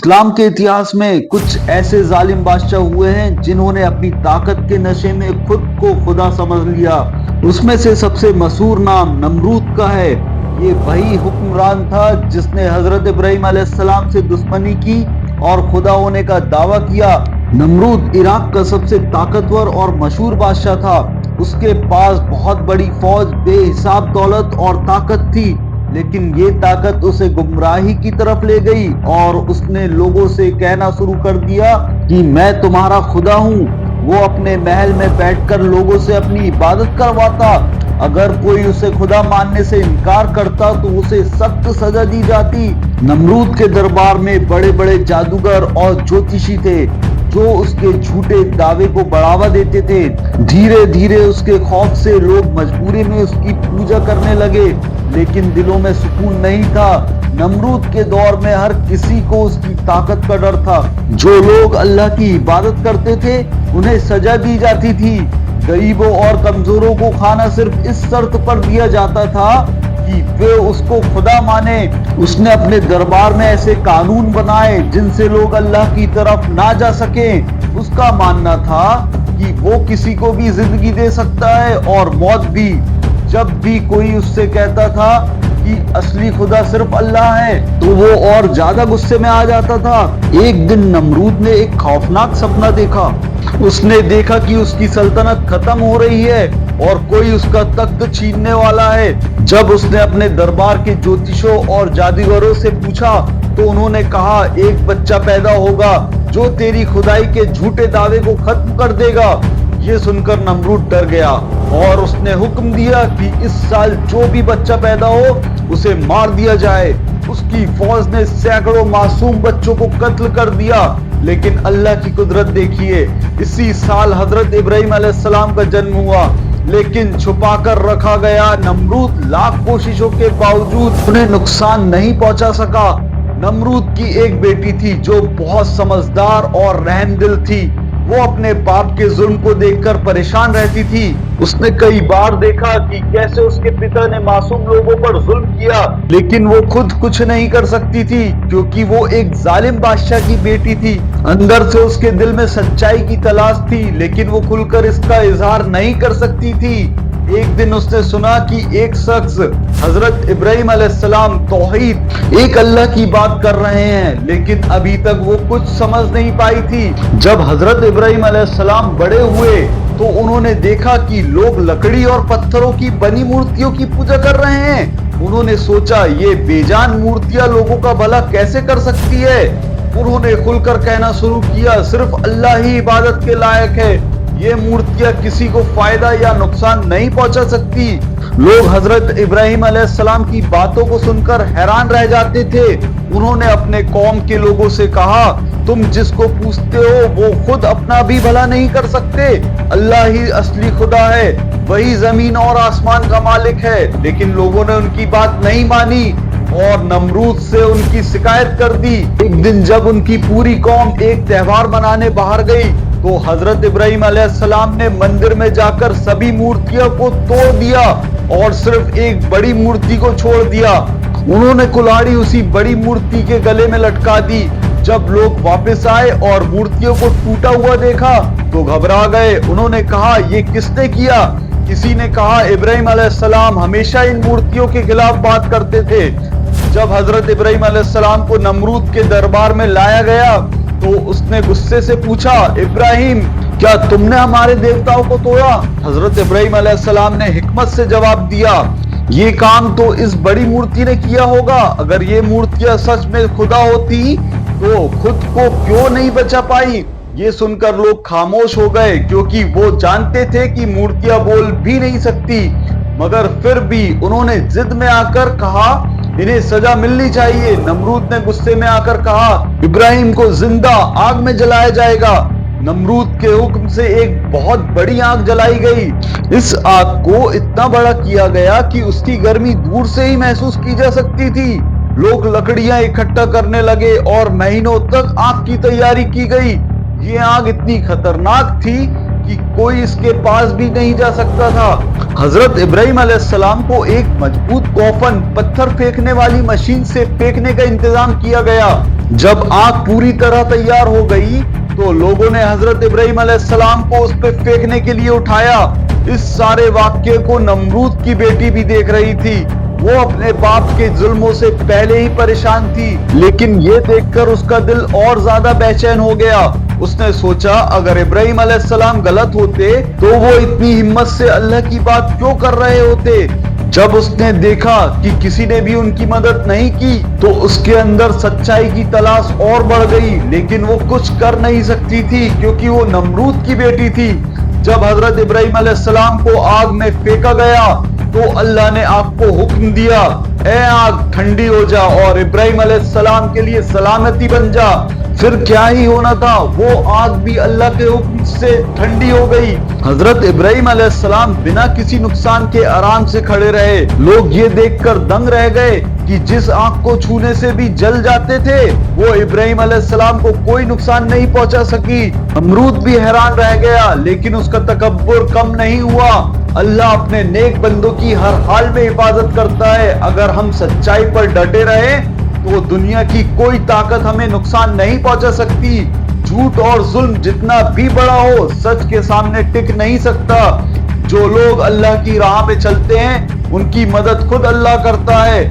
इस्लाम के इतिहास में कुछ ऐसे जालिम बादशाह हुए हैं जिन्होंने अपनी ताकत के नशे में खुद को खुदा समझ लिया। उसमें से सबसे मशहूर नाम नमरूद का है। ये वही हुक्मरान था जिसने हजरत इब्राहिम अलैहिस्सलाम से दुश्मनी की और खुदा होने का दावा किया। नमरूद इराक का सबसे ताकतवर और मशहूर बादशाह था। उसके पास बहुत बड़ी फौज, बेहिसाब दौलत और ताकत थी, लेकिन ये ताकत उसे गुमराही की तरफ ले गई और उसने लोगों से कहना शुरू कर दिया कि मैं तुम्हारा खुदा हूँ। वो अपने महल में बैठकर लोगों से अपनी इबादत करवाता। अगर कोई उसे खुदा मानने से इनकार करता तो उसे सख्त सजा दी जाती। नमरूद के दरबार में बड़े बड़े जादूगर और ज्योतिषी थे जो उसके झूठे दावे को बढ़ावा देते थे। धीरे धीरे उसके खौफ से लोग मजबूरी में उसकी पूजा करने लगे, लेकिन दिलों में सुकून नहीं था। नमरूद के दौर में हर किसी को उसकी ताकत का डर था। जो लोग अल्लाह की इबादत करते थे उन्हें सजा दी जाती थी। गरीबों और कमजोरों को खाना सिर्फ इस शर्त पर दिया जाता था कि वे उसको खुदा माने। उसने अपने दरबार में ऐसे कानून बनाए जिनसे लोग अल्लाह की तरफ ना जा सके। उसका मानना था कि वो किसी को भी जिंदगी दे सकता है और मौत भी। जब भी कोई उससे कहता था कि असली खुदा सिर्फ अल्लाह है तो वो और ज्यादा गुस्से में आ जाता था। एक दिन नमरूद ने एक खौफनाक सपना देखा। उसने देखा कि उसकी सल्तनत खत्म हो रही है और कोई उसका तख्त छीनने वाला है। जब उसने अपने दरबार के ज्योतिषों और जादूगरों से पूछा तो उन्होंने कहा एक बच्चा पैदा होगा जो तेरी खुदाई के झूठे दावे को खत्म कर देगा। ये सुनकर नमरूद डर गया और उसने हुक्म दिया कि इस साल जो भी बच्चा पैदा हो उसे मार दिया जाए। उसकी फौज ने सैकड़ों मासूम बच्चों को कत्ल कर दिया, लेकिन अल्लाह की कुदरत देखिए, इसी साल हजरत इब्राहिम अलैहिस्सलाम का जन्म हुआ, लेकिन छुपा कर रखा गया। नमरूद लाख कोशिशों के बावजूद उन्हें नुकसान नहीं पहुंचा सका। नमरूद की एक बेटी थी जो बहुत समझदार और रहमदिल थी। वो अपने बाप के जुल्म को देखकर परेशान रहती थी। उसने कई बार देखा कि कैसे उसके पिता ने मासूम लोगों पर जुल्म किया, लेकिन वो खुद कुछ नहीं कर सकती थी क्योंकि वो एक जालिम बादशाह की बेटी थी। अंदर से उसके दिल में सच्चाई की तलाश थी, लेकिन वो खुलकर इसका इजहार नहीं कर सकती थी। एक दिन उसने सुना कि एक शख्स हजरत इब्राहिम अलैहिस्सलाम तौहीद, एक अल्लाह की बात कर रहे हैं, लेकिन अभी तक वो कुछ समझ नहीं पाई थी। जब हजरत इब्राहिम अलैहिस्सलाम बड़े हुए तो उन्होंने देखा कि लोग लकड़ी और पत्थरों की बनी मूर्तियों की पूजा कर रहे हैं। उन्होंने सोचा ये बेजान मूर्तियां लोगों का भला कैसे कर सकती है। उन्होंने खुलकर कहना शुरू किया सिर्फ अल्लाह ही इबादत के लायक है। ये मूर्तियां किसी को फायदा या नुकसान नहीं पहुंचा सकती। लोग हजरत इब्राहिम अलैहिस्सलाम की बातों को सुनकर हैरान रह जाते थे। उन्होंने अपने कौम के लोगों से कहा तुम जिसको पूछते हो वो खुद अपना भी भला नहीं कर सकते। अल्लाह ही असली खुदा है, वही जमीन और आसमान का मालिक है। लेकिन लोगों ने उनकी बात नहीं मानी और नमरूद से उनकी शिकायत कर दी। एक दिन जब उनकी पूरी कौम एक त्योहार मनाने बाहर गई तो हजरत इब्राहिम अलैहिस्सलाम ने मंदिर में जाकर सभी मूर्तियों को तोड़ दिया और सिर्फ एक बड़ी मूर्ति को छोड़ दिया। उन्होंने कुल्हाड़ी उसी बड़ी मूर्ति के गले में लटका दी। जब लोग वापस आए और मूर्तियों को टूटा हुआ देखा तो घबरा गए। उन्होंने कहा ये किसने किया। किसी ने कहा इब्राहिम अलैहिस्सलाम हमेशा इन मूर्तियों के खिलाफ बात करते थे। जब हजरत इब्राहिम अलैहिस्सलाम को नमरूद के दरबार में लाया गया तो उसने गुस्से से पूछा इब्राहिम क्या तुमने हमारे देवताओं को तोड़ा। हजरत इब्राहिम अलैहिस्सलाम ने हिकमत से जवाब दिया ये काम तो इस बड़ी मूर्ति ने किया होगा। अगर ये मूर्तियां सच में खुदा होती तो खुद को क्यों नहीं बचा पाई। ये सुनकर लोग खामोश हो गए क्योंकि वो जानते थे कि मूर्तियां बोल भी नहीं सकती, मगर फिर भी उन्होंने जिद में आकर कहा इन्हें सजा मिलनी चाहिए। नमरूद ने गुस्से में आकर कहा इब्राहिम को जिंदा आग में जलाया जाएगा। नमरूद के हुक्म से एक बहुत बड़ी आग जलाई गई। इस आग को इतना बड़ा किया गया कि उसकी गर्मी दूर से ही महसूस की जा सकती थी। लोग लकड़ियां इकट्ठा करने लगे और महीनों तक आग की तैयारी की गई। ये आग इतनी खतरनाक थी कि कोई इसके पास भी नहीं जा सकता था। हजरत इब्राहिम अलैहिस्सलाम को एक मजबूत कौफन पत्थर फेंकने वाली मशीन से फेंकने का इंतजाम किया गया। जब आग पूरी तरह तैयार हो गई तो लोगों ने हजरत इब्राहिम अलैहिस्सलाम को उस पर फेंकने के लिए उठाया। इस सारे वाक्य को नमरूद की बेटी भी देख रही थी। वो अपने बाप के जुल्मों से पहले ही परेशान थी, लेकिन ये देखकर उसका दिल और ज्यादा बेचैन हो गया। उसने सोचा अगर इब्राहिम अलैहिस्सलाम गलत होते तो वो इतनी हिम्मत से अल्लाह की बात क्यों कर रहे होते। जब उसने देखा कि किसी ने भी उनकी मदद नहीं की तो उसके अंदर सच्चाई की तलाश और बढ़ गई, लेकिन वो कुछ कर नहीं सकती थी क्योंकि वो नमरूद की बेटी थी। जब हजरत इब्राहिम अलैहिस्सलाम को आग में फेंका गया तो अल्लाह ने आग को हुक्म दिया, ए आग ठंडी हो जा और इब्राहिम अलैहिस्सलाम के लिए सलामती बन जा। फिर क्या ही होना था, वो आग भी अल्लाह के हुक्म से ठंडी हो गई। हजरत इब्राहिम अलैहिस्सलाम बिना किसी नुकसान के आराम से खड़े रहे। लोग ये देखकर दंग रह गए कि जिस आग को छूने से भी जल जाते थे वो इब्राहिम अलैहिस्सलाम को कोई नुकसान नहीं पहुंचा सकी। नमरूद भी हैरान रह गया, लेकिन उसका तकब्बुर कम नहीं हुआ। अल्लाह अपने नेक बंदों की हर हाल में हिफाजत करता है। अगर हम सच्चाई पर डटे रहे तो दुनिया की कोई ताकत हमें नुकसान नहीं पहुंचा सकती। झूठ और जुल्म जितना भी बड़ा हो, सच के सामने टिक नहीं सकता। जो लोग अल्लाह की राह में चलते हैं उनकी मदद खुद अल्लाह करता है।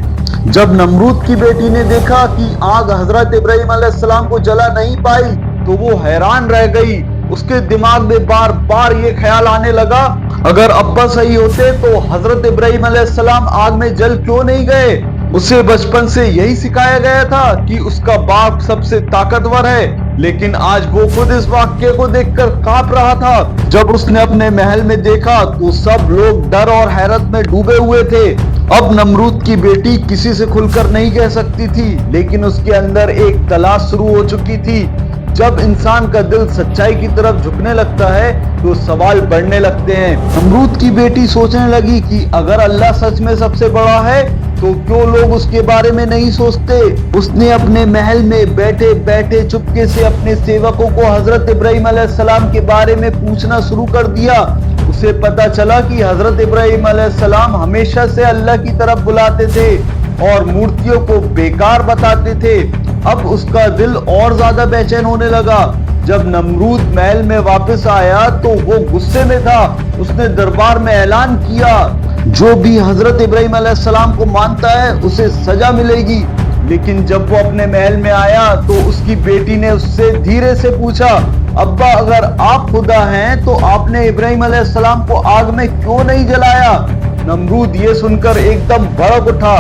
जब नमरूद की बेटी ने देखा कि आग हजरत इब्राहिम अलैहिस्सलाम को जला नहीं पाई तो वो हैरान रह गई। उसके दिमाग में बार बार ये ख्याल आने लगा, अगर अब्बा सही होते तो हजरत इब्राहिम अलैहिस्सलाम आग में जल क्यों नहीं गए। उसे बचपन से यही सिखाया गया था कि उसका बाप सबसे ताकतवर है, लेकिन आज वो खुद इस वाक्य को देखकर कांप रहा था। जब उसने अपने महल में देखा तो सब लोग डर और हैरत में डूबे हुए थे। अब नमरूद की बेटी किसी से खुलकर नहीं कह सकती थी, लेकिन उसके अंदर एक तलाश शुरू हो चुकी थी। जब इंसान का दिल सच्चाई की तरफ झुकने लगता है तो सवाल बढ़ने लगते हैं। नमरूद की बेटी सोचने लगी कि अगर अल्लाह सच में सबसे बड़ा है तो क्यों लोग उसके बारे में नहीं सोचते। उसने अपने महल में बैठे बैठे चुपके से अपने सेवकों को हजरत इब्राहिम अलैहिस्सलाम के बारे में पूछना शुरू कर दिया। उसे पता चला कि हजरत इब्राहिम अलैहिस्सलाम हमेशा से अल्लाह की तरफ बुलाते थे और मूर्तियों को बेकार बताते थे। अब उसका दिल और ज्यादा बेचैन होने लगा। जब नमरूद महल में वापस आया तो वो गुस्से में था। उसने दरबार में ऐलान किया, जो भी हजरत इब्राहिम अलैहिस्सलाम को मानता है उसे सजा मिलेगी। लेकिन जब वो अपने महल में आया तो उसकी बेटी ने उससे धीरे से पूछा, अब्बा अगर आप खुदा हैं तो आपने इब्राहिम अलैहिस्सलाम को आग में क्यों नहीं जलाया। नमरूद ये सुनकर एकदम भड़क उठा।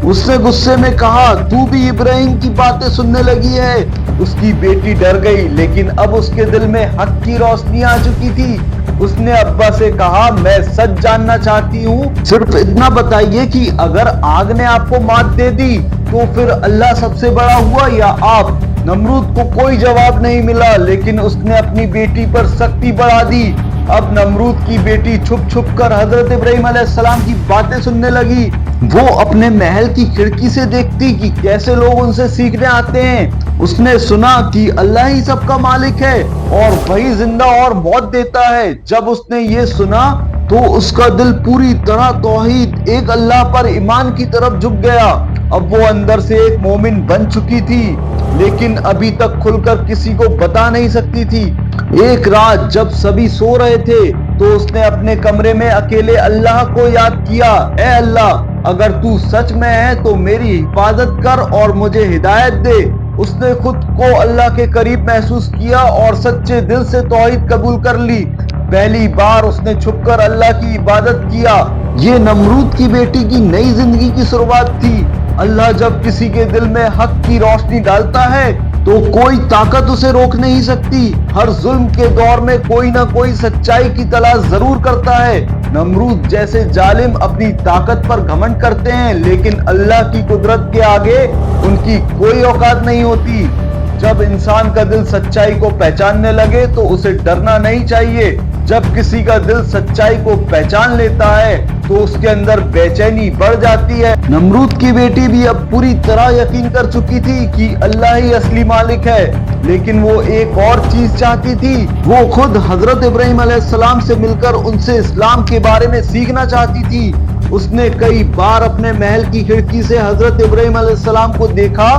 उसने गुस्से में कहा, तू भी इब्राहिम की बातें सुनने लगी है। उसकी बेटी डर गई, लेकिन अब उसके दिल में हक की रोशनी आ चुकी थी। उसने अब्बा से कहा, मैं सच जानना चाहती हूँ, सिर्फ इतना बताइए कि अगर आग ने आपको मात दे दी तो फिर अल्लाह सबसे बड़ा हुआ या आप। नमरूद को कोई जवाब नहीं मिला, लेकिन उसने अपनी बेटी पर सख्ती बढ़ा दी। अब नमरूद की बेटी छुप छुप कर हजरत इब्राहिम अलैहिस्सलाम की बातें सुनने लगी। वो अपने महल की खिड़की से देखती कि कैसे लोग उनसे सीखने आते हैं। उसने सुना कि अल्लाह ही सबका मालिक है और वही जिंदा और मौत देता है। जब उसने ये सुना तो उसका दिल पूरी तरह तौहीद, एक अल्लाह पर ईमान की तरफ झुक गया। अब वो अंदर से एक मोमिन बन चुकी थी, लेकिन अभी तक खुलकर किसी को बता नहीं सकती थी। एक रात जब सभी सो रहे थे तो उसने अपने कमरे में अकेले अल्लाह को याद किया, ए अल्लाह अगर तू सच में है तो मेरी हिफाजत कर और मुझे हिदायत दे। उसने खुद को अल्लाह के करीब महसूस किया और सच्चे दिल से तौहीद कबूल कर ली। पहली बार उसने छुपकर अल्लाह की इबादत किया। ये नमरूद की बेटी की नई जिंदगी की शुरुआत थी। अल्लाह जब किसी के दिल में हक की रोशनी डालता है तो कोई ताकत उसे रोक नहीं सकती। हर जुल्म के दौर में कोई ना कोई सच्चाई की तलाश जरूर करता है। नमरूद जैसे जालिम अपनी ताकत पर घमंड करते हैं, लेकिन अल्लाह की कुदरत के आगे उनकी कोई औकात नहीं होती। जब इंसान का दिल सच्चाई को पहचानने लगे तो उसे डरना नहीं चाहिए। जब किसी का दिल सच्चाई को पहचान लेता है तो उसके अंदर बेचैनी बढ़ जाती है। नमरूद की बेटी भी अब पूरी तरह यकीन कर चुकी थी कि अल्लाह ही असली मालिक है, لیکن وہ ایک اور چیز چاہتی تھی، وہ خود حضرت ابراہیم علیہ السلام سے مل کر ان سے اسلام کے بارے میں سیکھنا چاہتی تھی۔ اس نے کئی بار اپنے محل کی کھڑکی سے حضرت ابراہیم علیہ السلام کو دیکھا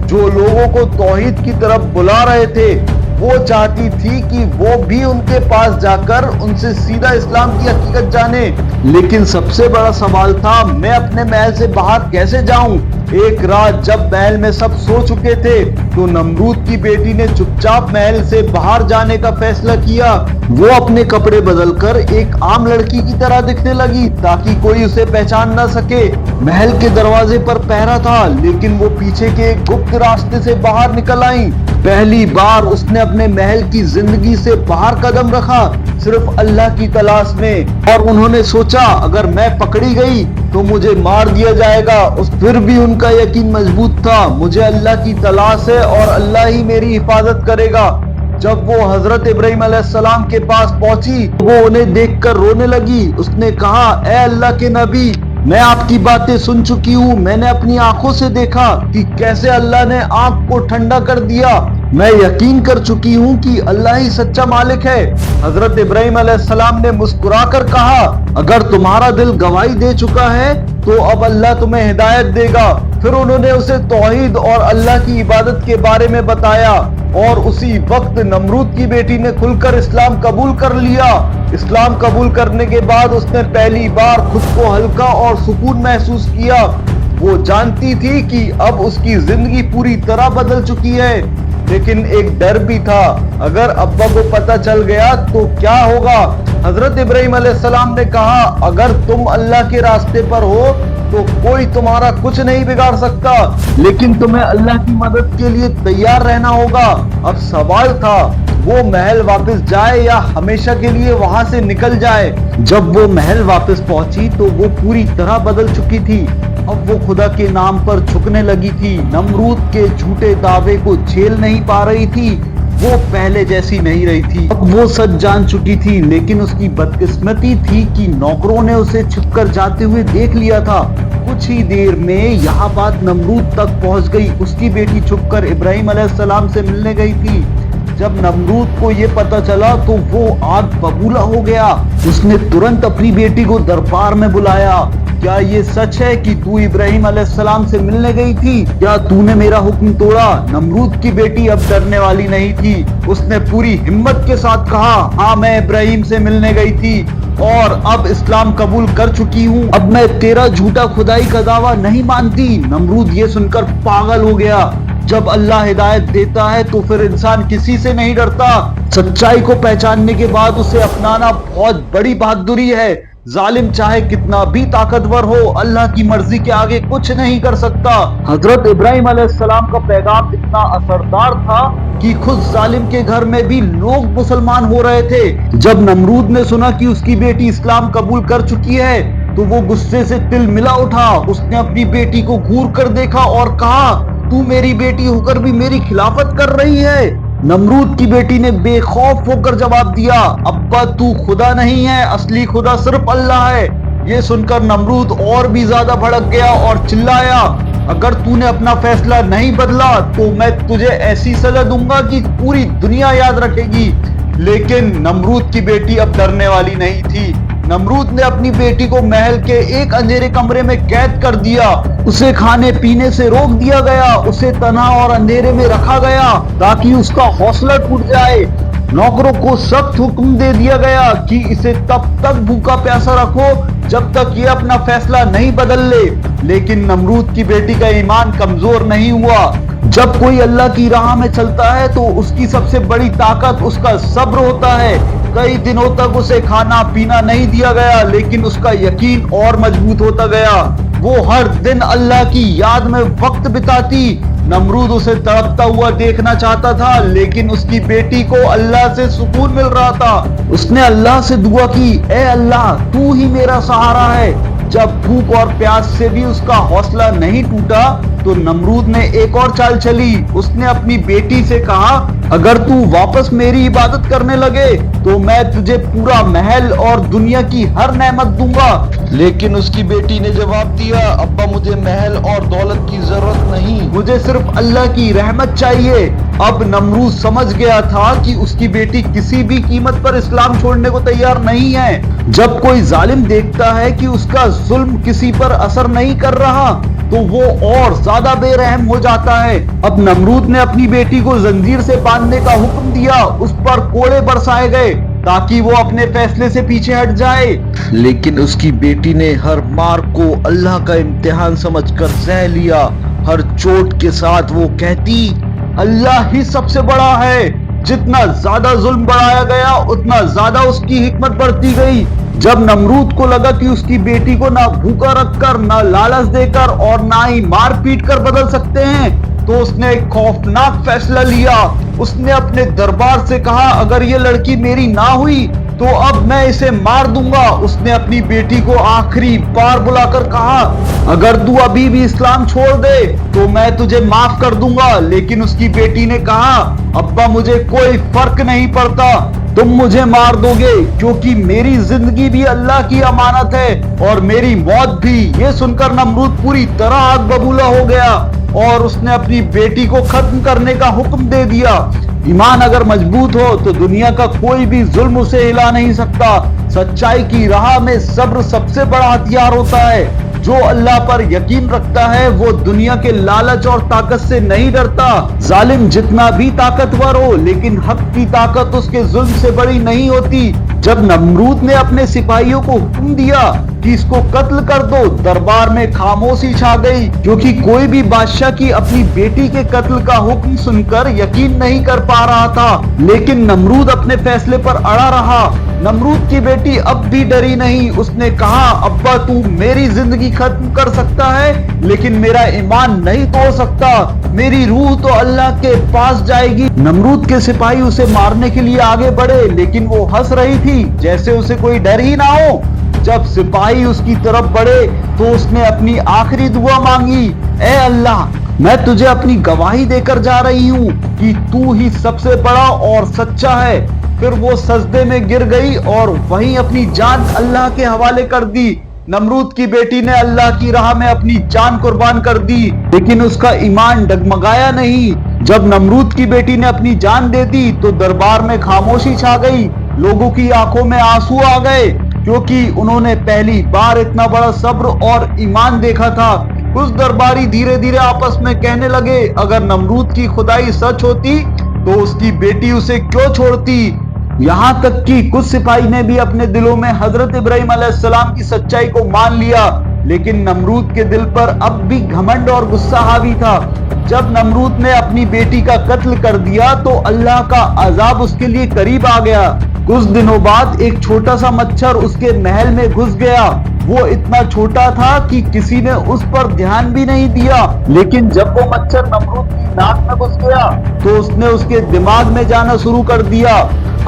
جو لوگوں کو توحید کی طرف بلا رہے تھے۔ وہ چاہتی تھی کہ وہ بھی ان کے پاس جا کر ان سے سیدھا اسلام کی حقیقت جانے، لیکن سب سے بڑا سوال تھا میں اپنے محل سے باہر کیسے جاؤں؟ ایک رات جب محل میں سب سو چکے تھے تو نمرود کی بیٹی نے چپ چاپ محل سے باہر جانے کا فیصلہ کیا۔ وہ اپنے کپڑے بدل کر ایک عام لڑکی کی طرح دکھنے لگی تاکہ کوئی اسے پہچان نہ سکے۔ محل کے دروازے پر پہرا تھا لیکن وہ پیچھے کے ایک گپت راستے سے باہر نکل آئیں۔ پہلی بار اس نے اپنے محل کی زندگی سے باہر قدم رکھا، صرف اللہ کی تلاش میں، اور انہوں نے سوچا اگر میں پکڑی گئی تو مجھے مار دیا جائے گا۔ پھر بھی ان کا یقین مضبوط تھا، مجھے اللہ کی تلاش ہے اور اللہ ہی میری حفاظت کرے گا۔ جب وہ حضرت ابراہیم علیہ السلام کے پاس پہنچی وہ انہیں دیکھ کر رونے لگی۔ اس نے کہا اے اللہ کے نبی، میں آپ کی باتیں سن چکی ہوں، میں نے اپنی آنکھوں سے دیکھا کہ کیسے اللہ نے آنکھ کو ٹھنڈا کر دیا، میں یقین کر چکی ہوں کہ اللہ ہی سچا مالک ہے۔ حضرت ابراہیم علیہ السلام نے مسکرا کر کہا اگر تمہارا دل گواہی دے چکا ہے تو اب اللہ تمہیں ہدایت دے گا۔ پھر انہوں نے اسے توحید اور اللہ کی عبادت کے بارے میں بتایا اور اسی وقت نمرود کی بیٹی نے کھل کر اسلام قبول کر لیا۔ اسلام قبول کرنے کے بعد اس نے پہلی بار خود کو ہلکا اور سکون محسوس کیا۔ وہ جانتی تھی کہ اب اس کی زندگی پوری طرح بدل چکی ہے، لیکن ایک ڈر بھی تھا، اگر ابا کو پتہ چل گیا تو کیا ہوگا؟ حضرت ابراہیم علیہ السلام نے کہا اگر تم اللہ کے راستے پر ہو تو کوئی تمہارا کچھ نہیں بگاڑ سکتا، لیکن تمہیں اللہ کی مدد کے لیے تیار رہنا ہوگا۔ اب سوال تھا وہ محل واپس جائے یا ہمیشہ کے لیے وہاں سے نکل جائے۔ جب وہ محل واپس پہنچی تو وہ پوری طرح بدل چکی تھی، اب وہ خدا کے نام پر جھکنے لگی تھی، نمرود کے جھوٹے دعوے کو جھیل نہیں پا رہی تھی، وہ پہلے جیسی نہیں رہی تھی، اب وہ سچ جان چکی تھی۔ لیکن اس کی بدقسمتی تھی کہ نوکروں نے اسے چھپ کر جاتے ہوئے دیکھ لیا تھا۔ کچھ ہی دیر میں یہاں بات نمرود تک پہنچ گئی، اس کی بیٹی چھپ کر ابراہیم علیہ السلام سے ملنے گئی تھی۔ جب نمرود کو یہ پتہ چلا تو وہ آگ ببولا ہو گیا۔ اس نے ترنت اپنی بیٹی کو دربار میں بلایا، کیا یہ سچ ہے کہ تو ابراہیم علیہ السلام سے ملنے گئی تھی؟ کیا تو نے میرا حکم توڑا؟ نمرود کی بیٹی اب ڈرنے والی نہیں تھی، اس نے پوری ہمت کے ساتھ کہا ہاں میں ابراہیم سے ملنے گئی تھی اور اب اسلام قبول کر چکی ہوں، اب میں تیرا جھوٹا خدائی کا دعویٰ نہیں مانتی۔ نمرود یہ سن کر پاگل ہو گیا، جب اللہ ہدایت دیتا ہے تو پھر انسان کسی سے نہیں ڈرتا، سچائی کو پہچاننے کے بعد اسے اپنانا بہت بڑی بہادری ہے۔ ظالم چاہے کتنا بھی طاقتور ہو اللہ کی مرضی کے آگے کچھ نہیں کر سکتا۔ حضرت ابراہیم علیہ السلام کا پیغام اتنا اثردار تھا کہ خود ظالم کے گھر میں بھی لوگ مسلمان ہو رہے تھے۔ جب نمرود نے سنا کہ اس کی بیٹی اسلام قبول کر چکی ہے تو وہ غصے سے تل ملا اٹھا، اس نے اپنی بیٹی کو گھور کر دیکھا اور کہا تو میری بیٹی ہو کر بھی میری خلافت کر رہی ہے؟ نمرود کی بیٹی نے بے خوف ہو کر جواب دیا ابا تو خدا نہیں ہے، اصلی خدا صرف اللہ ہے۔ یہ سن کر نمرود اور بھی زیادہ بھڑک گیا اور چلایا اگر تو نے اپنا فیصلہ نہیں بدلا تو میں تجھے ایسی سزا دوں گا کہ پوری دنیا یاد رکھے گی۔ لیکن نمرود کی بیٹی اب ڈرنے والی نہیں تھی۔ نمرود نے اپنی بیٹی کو محل کے ایک اندھیرے کمرے میں قید کر دیا، اسے کھانے پینے سے روک دیا گیا، اسے تنہا اور اندھیرے میں رکھا گیا تاکہ اس کا حوصلہ ٹوٹ جائے۔ نوکروں کو سخت حکم دے دیا گیا کہ اسے تب تک بھوکا پیاسا رکھو جب تک یہ اپنا فیصلہ نہیں بدل لے۔ لیکن نمرود کی بیٹی کا ایمان کمزور نہیں ہوا۔ جب کوئی اللہ کی راہ میں چلتا ہے تو اس کی سب سے بڑی طاقت اس کا صبر ہوتا ہے۔ کئی دنوں تک اسے کھانا پینا نہیں دیا گیا لیکن اس کا یقین اور مضبوط ہوتا گیا، وہ ہر دن اللہ کی یاد میں وقت بتاتی۔ نمرود اسے تڑپتا ہوا دیکھنا چاہتا تھا لیکن اس کی بیٹی کو اللہ سے سکون مل رہا تھا۔ اس نے اللہ سے دعا کی اے اللہ تو ہی میرا سہارا ہے۔ جب بھوک اور پیاس سے بھی اس کا حوصلہ نہیں ٹوٹا तो नमरूद ने एक और चाल चली। उसने अपनी बेटी से कहा, अगर तू वापस मेरी इबादत करने लगे तो मैं तुझे पूरा महल और दुनिया की हर नेमत दूंगा। लेकिन उसकी बेटी ने जवाब दिया, अब्बा मुझे महल और दौलत की जरूरत नहीं, मुझे सिर्फ अल्लाह की रहमत चाहिए। अब नमरूद समझ गया था कि उसकी बेटी किसी भी कीमत पर इस्लाम छोड़ने को तैयार नहीं है। जब कोई जालिम देखता है कि उसका जुल्म किसी पर असर नहीं कर रहा तो वो और ज्यादा बेरहम हो जाता है। अब नमरूद ने अपनी बेटी को जंजीर से बांधने का हुक्म दिया। उस पर कोड़े बरसाए गए ताकि वो अपने फैसले से पीछे हट जाए। लेकिन उसकी बेटी ने हर मार को अल्लाह का इम्तिहान समझकर सह लिया। हर चोट के साथ वो कहती, अल्लाह ही सबसे बड़ा है। जितना ज्यादा जुल्म बढ़ाया गया उतना ज्यादा उसकी हिकमत बढ़ती गई। जब नमरूद को लगा कि उसकी बेटी को ना भूखा रखकर, ना लालच देकर और ना ही मार पीट कर बदल सकते हैं, तो उसने एक खौफनाक फैसला लिया। उसने अपने दरबार से कहा, अगर ये लड़की मेरी ना हुई तो अब मैं इसे मार दूंगा। उसने अपनी बेटी को आखिरी बार बुलाकर कहा, अगर तू अभी भी इस्लाम छोड़ दे तो मैं तुझे माफ कर दूंगा। लेकिन उसकी बेटी ने कहा, अब्बा मुझे कोई फर्क नहीं पड़ता, तुम मुझे मार दोगे क्योंकि मेरी जिंदगी भी अल्लाह की अमानत है और मेरी मौत भी। ये सुनकर नमरूद पूरी तरह आग बबूला हो गया और उसने अपनी बेटी को खत्म करने का हुक्म दे दिया। ईमान अगर मजबूत हो तो दुनिया का कोई भी जुल्म उसे हिला नहीं सकता। सच्चाई की राह में सब्र सबसे बड़ा हथियार होता है। जो अल्लाह पर यकीन रखता है वो दुनिया के लालच और ताकत से नहीं डरता। जालिम जितना भी ताकतवर हो लेकिन हक की ताकत उसके जुल्म से बड़ी नहीं होती। जब नमरूद ने अपने सिपाहियों को हुक्म दिया कि इसको कत्ल कर दो, दरबार में खामोशी छा गई क्योंकि कोई भी बादशाह की अपनी बेटी के कत्ल का हुक्म सुनकर यकीन नहीं कर पा रहा था। लेकिन नमरूद अपने फैसले पर अड़ा रहा। नमरूद की बेटी अब भी डरी नहीं। उसने कहा, अब्बा तू मेरी जिंदगी खत्म कर सकता है लेकिन मेरा ईमान नहीं तोड़ सकता। मेरी रूह तो अल्लाह के पास जाएगी। नमरूद के सिपाही उसे मारने के लिए आगे बढ़े लेकिन वो हंस रही थी जैसे उसे कोई डर ही ना हो। जब सिपाही उसकी तरफ बढ़े तो उसने अपनी आखिरी दुआ मांगी, ए अल्लाह मैं तुझे अपनी गवाही देकर जा रही हूँ कि तू ही सबसे बड़ा और सच्चा है। फिर वो सजदे में गिर गई और वहीं अपनी जान अल्लाह के हवाले कर दी। नमरूद की बेटी ने अल्लाह की राह में अपनी जान कुर्बान कर दी लेकिन उसका ईमान डगमगाया नहीं। जब नमरूद की बेटी ने अपनी जान दे दी तो दरबार में खामोशी छा गई। लोगों की आंखों में आंसू आ गए क्योंकि उन्होंने पहली बार इतना बड़ा सब्र और ईमान देखा था। कुछ दरबारी धीरे धीरे आपस में कहने लगे, अगर नमरूद की खुदाई सच होती तो उसकी बेटी उसे क्यों छोड़ती। यहाँ तक कि कुछ सिपाही ने भी अपने दिलों में हजरत इब्राहिम अलैहिस्सलाम की सच्चाई को मान लिया। लेकिन नमरूद के दिल पर अब भी घमंड और गुस्सा हावी था। जब नमरूद ने अपनी बेटी का कत्ल कर दिया तो अल्लाह का अजाब उसके लिए करीब आ गया। कुछ दिनों बाद एक छोटा सा मच्छर उसके महल में घुस गया। वो इतना छोटा था कि किसी ने उस पर ध्यान भी नहीं दिया। लेकिन जब वो मच्छर नमरूद की नाक में घुस गया तो उसने उसके दिमाग में जाना शुरू कर दिया।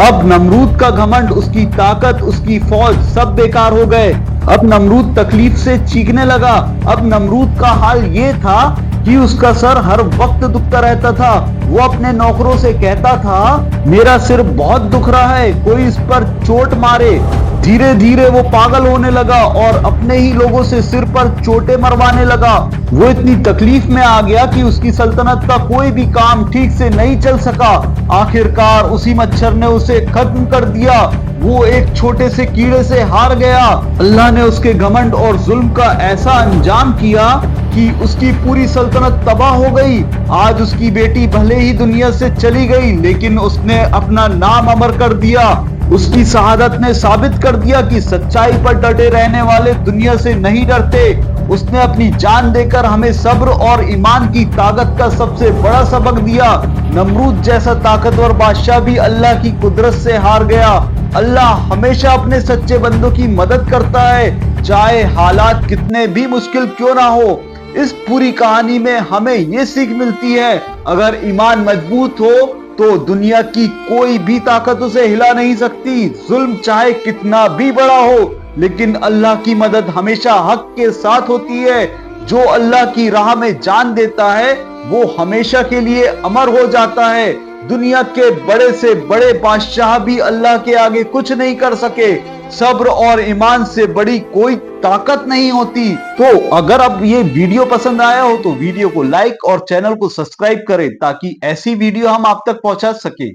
अब नमरूद का घमंड, उसकी ताकत, उसकी फौज सब बेकार हो गए। अब नमरूद तकलीफ से चीखने लगा। अब नमरूद का हाल ये था कि उसका सर हर वक्त दुखता रहता था। वो अपने नौकरों से कहता था, मेरा सिर बहुत दुख रहा है, कोई इस पर चोट मारे। धीरे धीरे वो पागल होने लगा और अपने ही लोगों से सिर पर चोटें मरवाने लगा। वो इतनी तकलीफ में आ गया कि उसकी सल्तनत का कोई भी काम ठीक से नहीं चल सका। आखिरकार उसी मच्छर ने उसे खत्म कर दिया। वो एक छोटे से कीड़े से हार गया। अल्लाह ने उसके घमंड और जुल्म का ऐसा अंजाम किया कि उसकी पूरी सल्तनत तबाह हो गई। आज उसकी बेटी भले ही दुनिया से चली गई लेकिन उसने अपना नाम अमर कर दिया। उसकी शहादत ने साबित कर दिया कि सच्चाई पर डटे रहने वाले दुनिया से नहीं डरते। उसने अपनी जान देकर हमें सब्र और ईमान की ताकत का सबसे बड़ा सबक दिया। नमरूद जैसा ताकतवर बादशाह भी अल्लाह की कुदरत से हार गया। अल्लाह हमेशा अपने सच्चे बंदों की मदद करता है, चाहे हालात कितने भी मुश्किल क्यों ना हो। इस पूरी कहानी में हमें ये सीख मिलती है, अगर ईमान मजबूत हो तो दुनिया की कोई भी ताकत उसे हिला नहीं सकती। जुल्म चाहे कितना भी बड़ा हो लेकिन अल्लाह की मदद हमेशा हक के साथ होती है। जो अल्लाह की राह में जान देता है वो हमेशा के लिए अमर हो जाता है। दुनिया के बड़े से बड़े बादशाह भी अल्लाह के आगे कुछ नहीं कर सके। सब्र और ईमान से बड़ी कोई ताकत नहीं होती। तो अगर अब ये वीडियो पसंद आया हो तो वीडियो को लाइक और चैनल को सब्सक्राइब करें ताकि ऐसी वीडियो हम आप तक पहुंचा सके।